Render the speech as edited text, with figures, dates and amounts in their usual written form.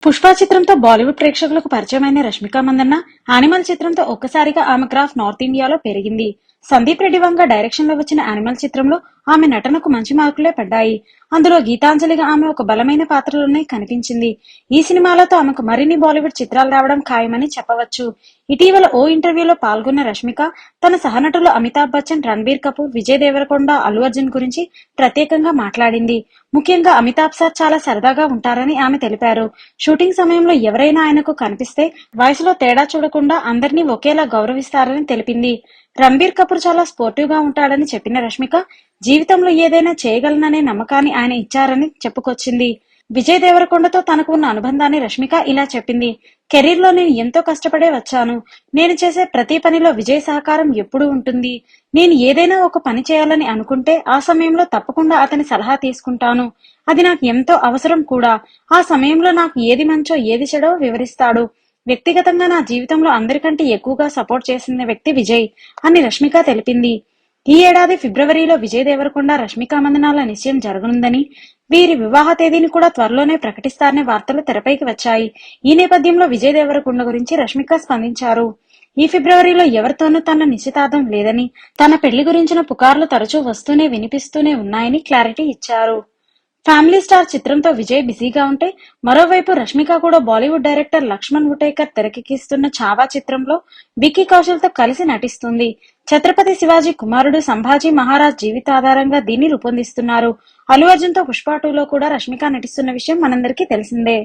పుష్ప చిత్రంతో బాలీవుడ్ ప్రేక్షకులకు పరిచయమైన రష్మిక మందన్న యానిమల్ చిత్రంతో ఒక్కసారిగా ఆమె గ్రాఫ్ నార్త్ ఇండియాలో పెరిగింది. సందీప్ రెడ్డి వంగ డైరెక్షన్ లో వచ్చిన యానిమల్ చిత్రంలో ఆమె నటనకు మంచి మార్కులే పడ్డాయి. అందులో గీతాంజలిగా ఆమె ఒక బలమైన పాత్రలోనే కనిపించింది. ఈ సినిమాలతో ఆమెకు మరిన్ని బాలీవుడ్ చిత్రాలు రావడం ఖాయమని చెప్పవచ్చు. ఇటీవల ఓ ఇంటర్వ్యూలో పాల్గొన్న రష్మిక తన సహనటులు అమితాబ్ బచ్చన్, రణబీర్ కపూర్, విజయ్ దేవరకొండ, అల్లు అర్జున్ గురించి ప్రత్యేకంగా మాట్లాడింది. ముఖ్యంగా అమితాబ్ సార్ చాలా సరదాగా ఉంటారని ఆమె తెలిపారు. షూటింగ్ సమయంలో ఎవరైనా ఆయనకు కనిపిస్తే వయసులో తేడా చూడకుండా అందరినీ ఒకేలా గౌరవిస్తారని తెలిపింది. రణబీర్ కపూర్ చాలా స్పోర్టివ్ గా ఉంటాడని చెప్పిన రష్మిక జీవితంలో ఏదైనా చేయగలననే నమ్మకాన్ని ఆయన ఇచ్చారని చెప్పుకొచ్చింది. విజయ్ దేవరకొండతో తనకు ఉన్న అనుబంధాన్ని రష్మిక ఇలా చెప్పింది. కెరీర్ లో నేను ఎంతో కష్టపడే వచ్చాను. నేను చేసే ప్రతి పనిలో విజయ్ సహకారం ఎప్పుడూ ఉంటుంది. నేను ఏదైనా ఒక పని చేయాలని అనుకుంటే ఆ సమయంలో తప్పకుండా అతని సలహా తీసుకుంటాను. అది నాకు ఎంతో అవసరం కూడా. ఆ సమయంలో నాకు ఏది మంచో ఏది చెడో వివరిస్తాడు. వ్యక్తిగతంగా నా జీవితంలో అందరికంటే ఎక్కువగా సపోర్ట్ చేసిన వ్యక్తి విజయ్ అని రష్మిక తెలిపింది. ఈ ఏడాది ఫిబ్రవరిలో విజయ్ దేవరకొండ, రష్మిక మందనాల నిశ్చయం జరగనుందని, వీరి వివాహ తేదీని కూడా త్వరలోనే ప్రకటిస్తారనే వార్తలు తెరపైకి వచ్చాయి. ఈ నేపథ్యంలో విజయ్ దేవరకొండ గురించి రష్మిక స్పందించారు. ఈ ఫిబ్రవరిలో ఎవరితోనూ తన నిశ్చితార్థం లేదని, తన పెళ్లి గురించిన పుకార్లు తరచూ వస్తూనే వినిపిస్తూనే ఉన్నాయని క్లారిటీ ఇచ్చారు. ఫ్యామిలీ స్టార్ చిత్రంతో విజయ్ బిజీగా ఉంటే, మరోవైపు రష్మిక కూడా బాలీవుడ్ డైరెక్టర్ లక్ష్మణ్ ఉటేకర్ తెరకెక్కిస్తున్న ఛావా చిత్రంలో విక్కీ కౌశల్ తో కలిసి నటిస్తుంది. ఛత్రపతి శివాజీ కుమారుడు సంభాజీ మహారాజ్ జీవితాధారంగా దీన్ని రూపొందిస్తున్నారు. అల్లు అర్జున్ తో పుష్ప 2లో కూడా రష్మిక నటిస్తున్న విషయం మనందరికీ తెలిసిందే.